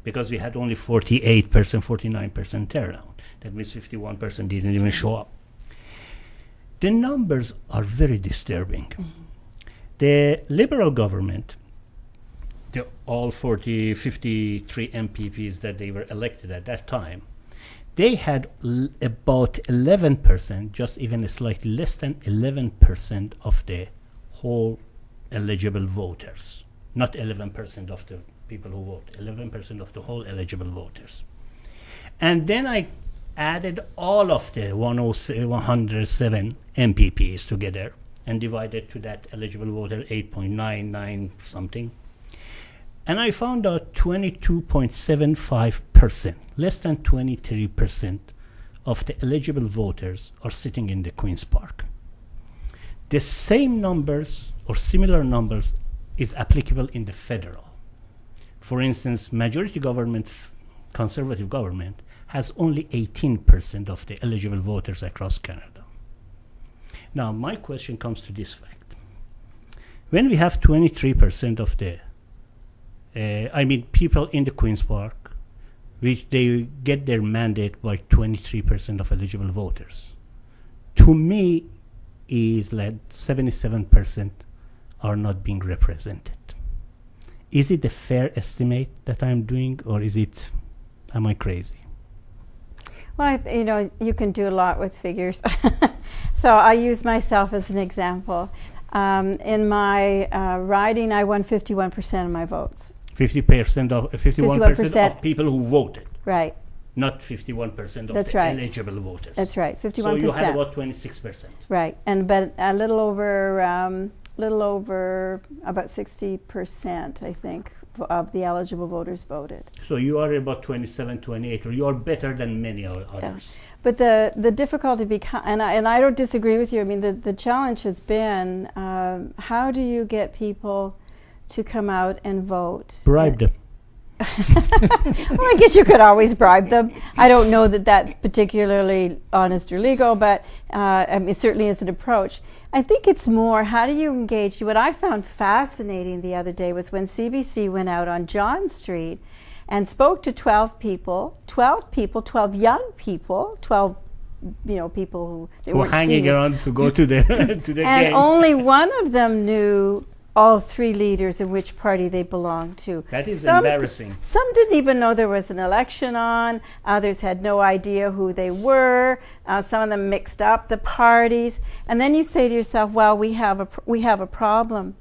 Because we had only 48%, 49% turnout. That means 51% didn't even show up. The numbers are very disturbing. The Liberal government, all 53 MPPs that they were elected at that time, they had about 11%, just even slightly less than 11% of the whole eligible voters. Not 11% of the people who vote, 11% of the whole eligible voters. And then I added all of the 107 MPPs together and divided to that eligible voter 8.99 something. And I found out 22.75%, less than 23% of the eligible voters are sitting in the Queen's Park. The same numbers or similar numbers is applicable in the federal. For instance, majority government, conservative government, has only 18% of the eligible voters across Canada. Now, my question comes to this fact. When we have 23% of the, people in the Queen's Park, which they get their mandate by 23% of eligible voters, to me, is like 77% are not being represented. Is it a fair estimate that I'm doing, or am I crazy? Well, you can do a lot with figures. So I use myself as an example. In my riding, I won 51% of my votes. 51% of people who voted. Right. Not 51% of That's the right. eligible voters. That's right, 51%. So you had about 26%. Right, but a little over about 60%, I think, of the eligible voters voted. So you are about 27, 28, or you are better than many others. Yeah. But the difficulty and I don't disagree with you. I mean, the challenge has been how do you get people to come out and vote? Bribe them. Well, I guess you could always bribe them. I don't know that that's particularly honest or legal, but it certainly is an approach. I think it's more, how do you engage? What I found fascinating the other day was when CBC went out on John Street and spoke to 12 people, 12 young people, 12 people who they were weren't hanging seniors. around to go to the to the And game. only one of them knew all three leaders and which party they belonged to. That is Some embarrassing. Some didn't even know there was an election on. Others had no idea who they were. Some of them mixed up the parties. And then you say to yourself, well, we have a problem.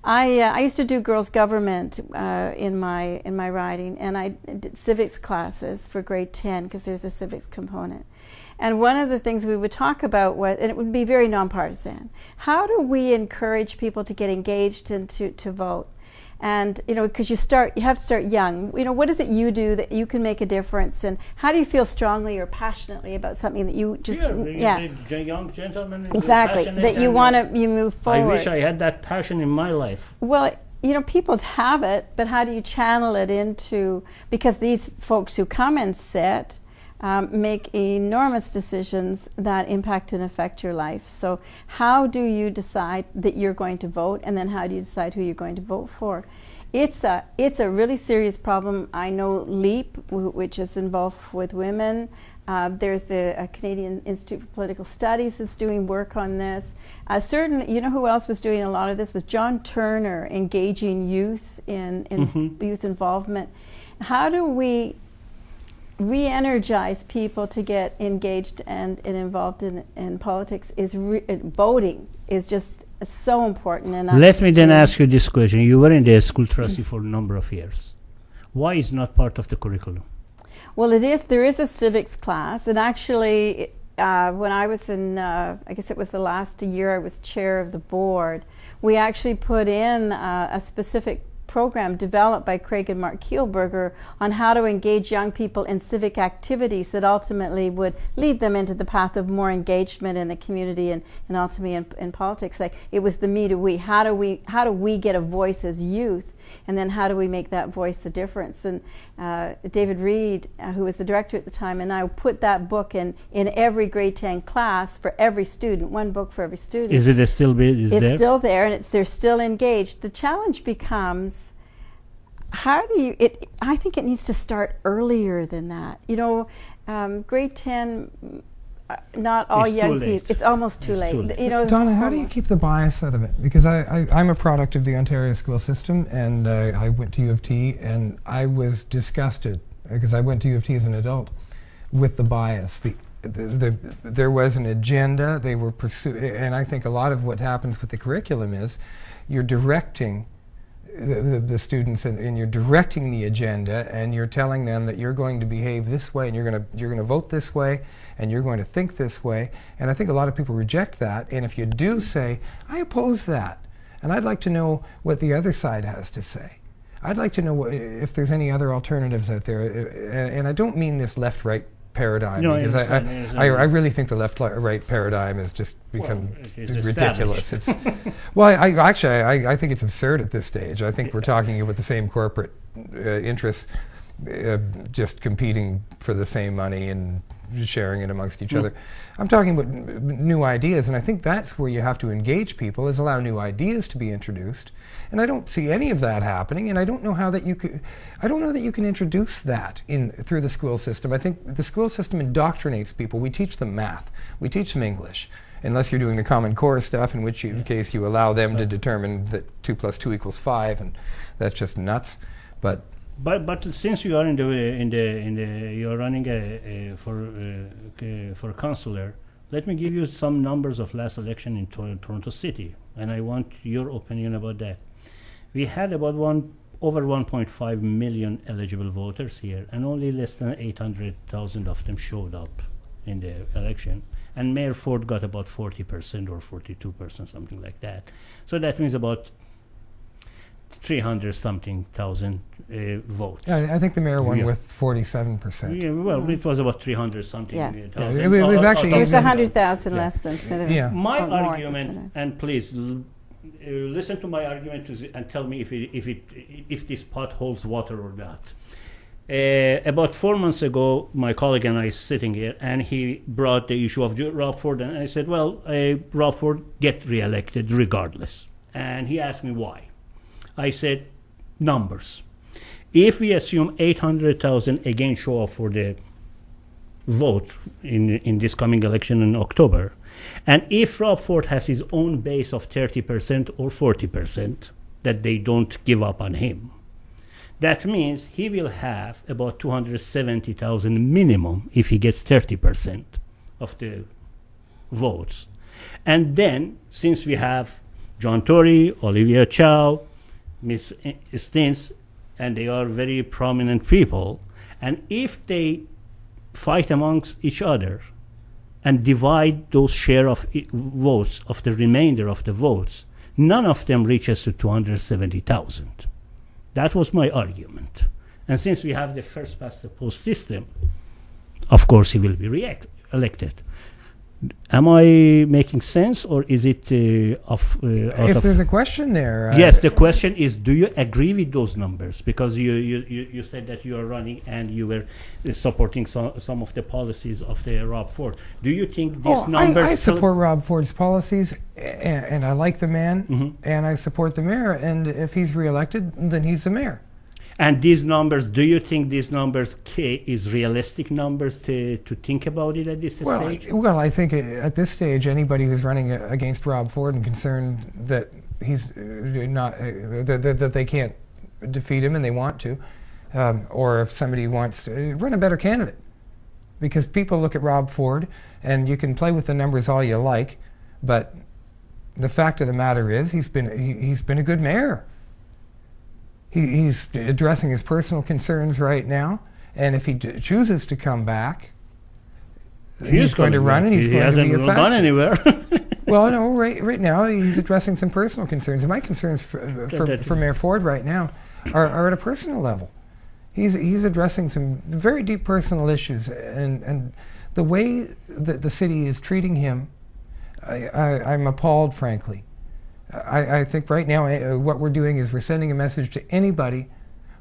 I used to do girls' government in my riding, and I did civics classes for grade 10 because there's a civics component. And one of the things we would talk about was, and it would be very nonpartisan, how do we encourage people to get engaged and to vote? And because you have to start young. What is it you do that you can make a difference? And how do you feel strongly or passionately about something that you just young gentleman exactly that you want to move forward? I wish I had that passion in my life. Well, people have it, but how do you channel it into? Because these folks who come and sit make enormous decisions that impact and affect your life. So how do you decide that you're going to vote, and then how do you decide who you're going to vote for? It's a really serious problem. I know LEAP, which is involved with women. There's the Canadian Institute for Political Studies that's doing work on this. Certainly, who else was doing a lot of this was John Turner, engaging youth in youth involvement. How do we re-energize people to get engaged and involved in politics? Voting is just so important. And let me then ask you this question. You were in the school trustee for a number of years. Why is not part of the curriculum? Well, there is a civics class, and actually when I was in, I guess it was the last year I was chair of the board, we actually put in a specific program developed by Craig and Mark Kielberger on how to engage young people in civic activities that ultimately would lead them into the path of more engagement in the community and ultimately in politics. Like, it was the me to we. How do we get a voice as youth, and then how do we make that voice a difference? And David Reed, who was the director at the time, and I put that book in every grade 10 class for every student, one book for every student. Is it still there? It's still there, and they're still engaged. The challenge becomes, how do you, I think it needs to start earlier than that. Grade 10, not all young people, it's almost too late. Donna, how do you keep the bias out of it? Because I'm a product of the Ontario school system, and I went to U of T, and I was disgusted, because I went to U of T as an adult, with the bias. There was an agenda, they were pursuing, and I think a lot of what happens with the curriculum is you're directing the students, and you're directing the agenda, and you're telling them that you're going to behave this way, and you're going to vote this way, and you're going to think this way. And I think a lot of people reject that. And if you do say, I oppose that, and I'd like to know what the other side has to say. I'd like to know if there's any other alternatives out there. And I don't mean this left-right paradigm, because I really think the left-right paradigm has just become ridiculous. It's I think it's absurd at this stage. I think we're talking about the same corporate interests, just competing for the same money and sharing it amongst each other. I'm talking about new ideas, and I think that's where you have to engage people, is allow new ideas to be introduced. And I don't see any of that happening, and I don't know how that you could. I don't know that you can introduce that through the school system. I think the school system indoctrinates people. We teach them math, we teach them English, unless you're doing the Common Core stuff, in which case you allow them to determine that 2 + 2 = 5, and that's just nuts. But since you are you're running for councillor, let me give you some numbers of last election in Toronto City, and I want your opinion about that. We had about over 1.5 million eligible voters here, and only less than 800,000 of them showed up in the election. And Mayor Ford got about 40% or 42%, something like that. So that means about 300-something thousand votes. Yeah, I think the mayor won with 47%. Yeah, well, it was about 300-something thousand. It was actually it was 100,000 less than Smith. My argument, and please listen to my argument and tell me if this pot holds water or not. About 4 months ago, my colleague and I sitting here, and he brought the issue of Rob Ford, and I said, well, Rob Ford get re-elected regardless. And he asked me why. I said, numbers. If we assume 800,000 again show up for the vote in this coming election in October, and if Rob Ford has his own base of 30% or 40%, that they don't give up on him, that means he will have about 270,000 minimum if he gets 30% of the votes. And then, since we have John Tory, Olivia Chow, Ms. Stintz, and they are very prominent people, and if they fight amongst each other and divide those share of votes, of the remainder of the votes, none of them reaches to 270,000. That was my argument. And since we have the first past the post system, of course he will be elected. Am I making sense, or is it If there's a question there. Yes, the question is, do you agree with those numbers? Because you said that you are running and you were supporting some of the policies of the Rob Ford. Do you think these numbers... I support Rob Ford's policies, and I like the man, and I support the mayor, and if he's reelected, then he's the mayor. And these numbers, do you think these numbers is realistic numbers to think about it at this stage? Well, I think at this stage, anybody who's running against Rob Ford and concerned that he's not that they can't defeat him and they want to, or if somebody wants to run a better candidate, because people look at Rob Ford and you can play with the numbers all you like, but the fact of the matter is he's been a good mayor. He's addressing his personal concerns right now, and if he chooses to come back, he's going to run, and he's going to be a factor. He hasn't gone anywhere. Well, no, right now he's addressing some personal concerns, and my concerns for Mayor Ford right now are at a personal level. He's addressing some very deep personal issues, and the way that the city is treating him, I'm appalled, frankly. I think right now what we're doing is we're sending a message to anybody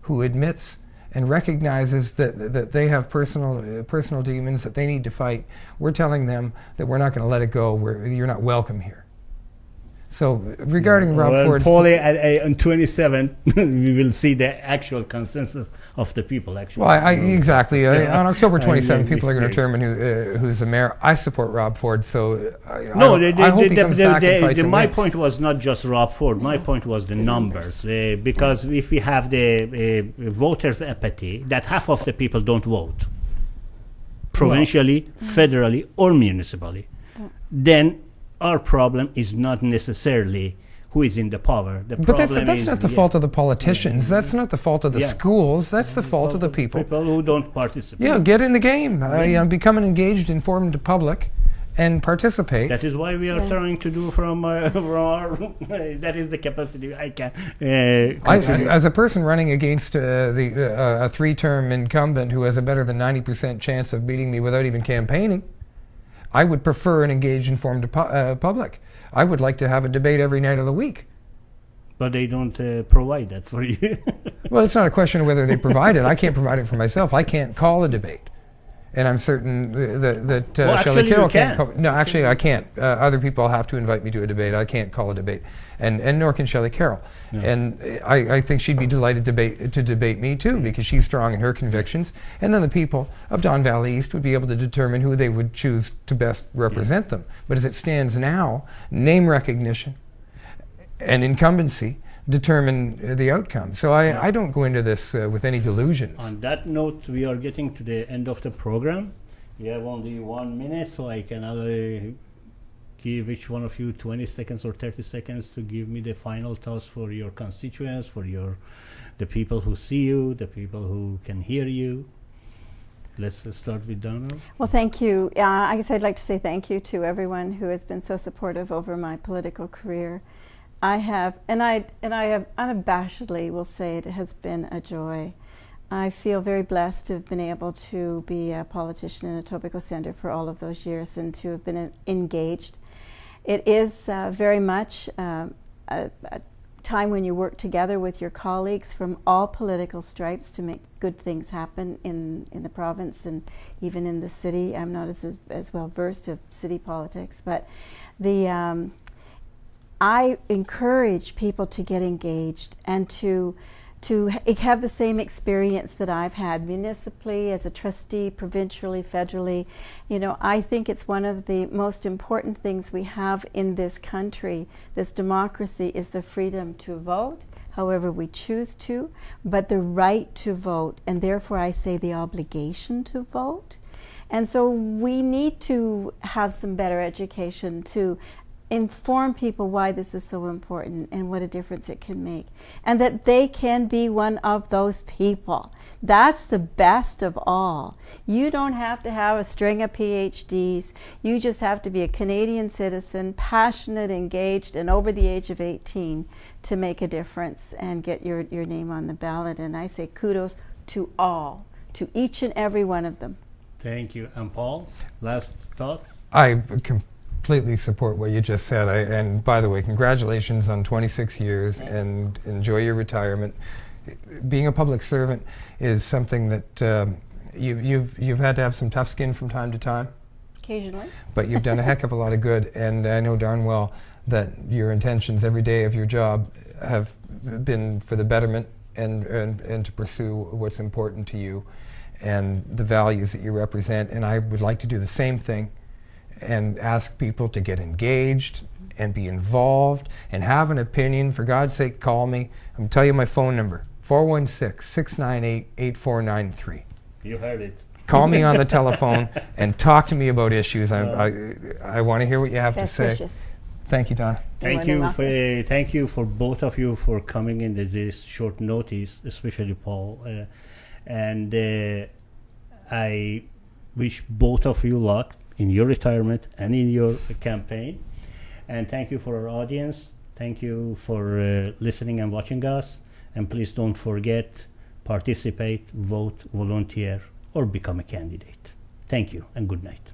who admits and recognizes that they have personal demons that they need to fight. We're telling them that we're not going to let it go. You're not welcome here. So regarding Rob Ford's... Paulie, on 27, we will see the actual consensus of the people, actually. Well, exactly. On October 27, people are going to determine who's the mayor. I support Rob Ford, so I hope he comes back and fights and my wins. point was not just Rob Ford. My point was the numbers. Because if we have the voters' apathy, that half of the people don't vote, provincially, federally, or municipally, then our problem is not necessarily who is in the power. But that's not the fault of the politicians. That's not the fault of the schools. That's the fault of the people. People who don't participate. Yeah, get in the game. Become an engaged, informed public, and participate. That is why we are trying to do from our that is the capacity I can. As a person running against a three-term incumbent who has a better than 90% chance of beating me without even campaigning, I would prefer an engaged, informed public. I would like to have a debate every night of the week. But they don't provide that for you. Well, it's not a question of whether they provide it. I can't provide it for myself. I can't call a debate. And I'm certain that Shelley Carroll can't call. No, actually, I can't. Other people have to invite me to a debate. I can't call a debate. And nor can Shelley Carroll. No. And I think she'd be delighted to debate me too, because she's strong in her convictions. And then the people of Don Valley East would be able to determine who they would choose to best represent them. But as it stands now, name recognition and incumbency determine the outcome. So I don't go into this with any delusions. On that note, we are getting to the end of the program. We have only 1 minute, so I can give each one of you 20 seconds or 30 seconds to give me the final thoughts for your constituents, for the people who see you, the people who can hear you. Let's start with Donna. Well, thank you. I guess I'd like to say thank you to everyone who has been so supportive over my political career. I have unabashedly will say it has been a joy. I feel very blessed to have been able to be a politician in Etobicoke Centre for all of those years and to have been engaged. It is very much a time when you work together with your colleagues from all political stripes to make good things happen in the province and even in the city. I'm not as well versed of city politics, but I encourage people to get engaged and to have the same experience that I've had municipally, as a trustee, provincially, federally. You know, I think it's one of the most important things we have in this country, this democracy, is the freedom to vote however we choose to, but the right to vote, and therefore I say the obligation to vote. And so we need to have some better education to inform people why this is so important and what a difference it can make, and that they can be one of those people. That's the best of all. You don't have to have a string of PhDs. You just have to be a Canadian citizen, passionate, engaged, and over the age of 18 to make a difference and get your name on the ballot. And I say kudos to all, to each and every one of them. Thank you. And Paul, last thought? I completely support what you just said. And by the way, congratulations on 26 years. Thanks. And enjoy your retirement. Being a public servant is something that you've had to have some tough skin from time to time. Occasionally. But you've done a heck of a lot of good, and I know darn well that your intentions every day of your job have been for the betterment and to pursue what's important to you and the values that you represent. And I would like to do the same thing and ask people to get engaged and be involved and have an opinion. For God's sake, call me. I'm going to tell you my phone number, 416-698-8493. You heard it. Call me on the telephone and talk to me about issues. I want to hear what you have Best to say. wishes. Thank you, Donna. Thank you for both of you for coming in at this short notice, especially Paul. And I wish both of you luck in your retirement and in your campaign. And thank you for our audience. Thank you for listening and watching us. And please don't forget, participate, vote, volunteer, or become a candidate. Thank you and good night.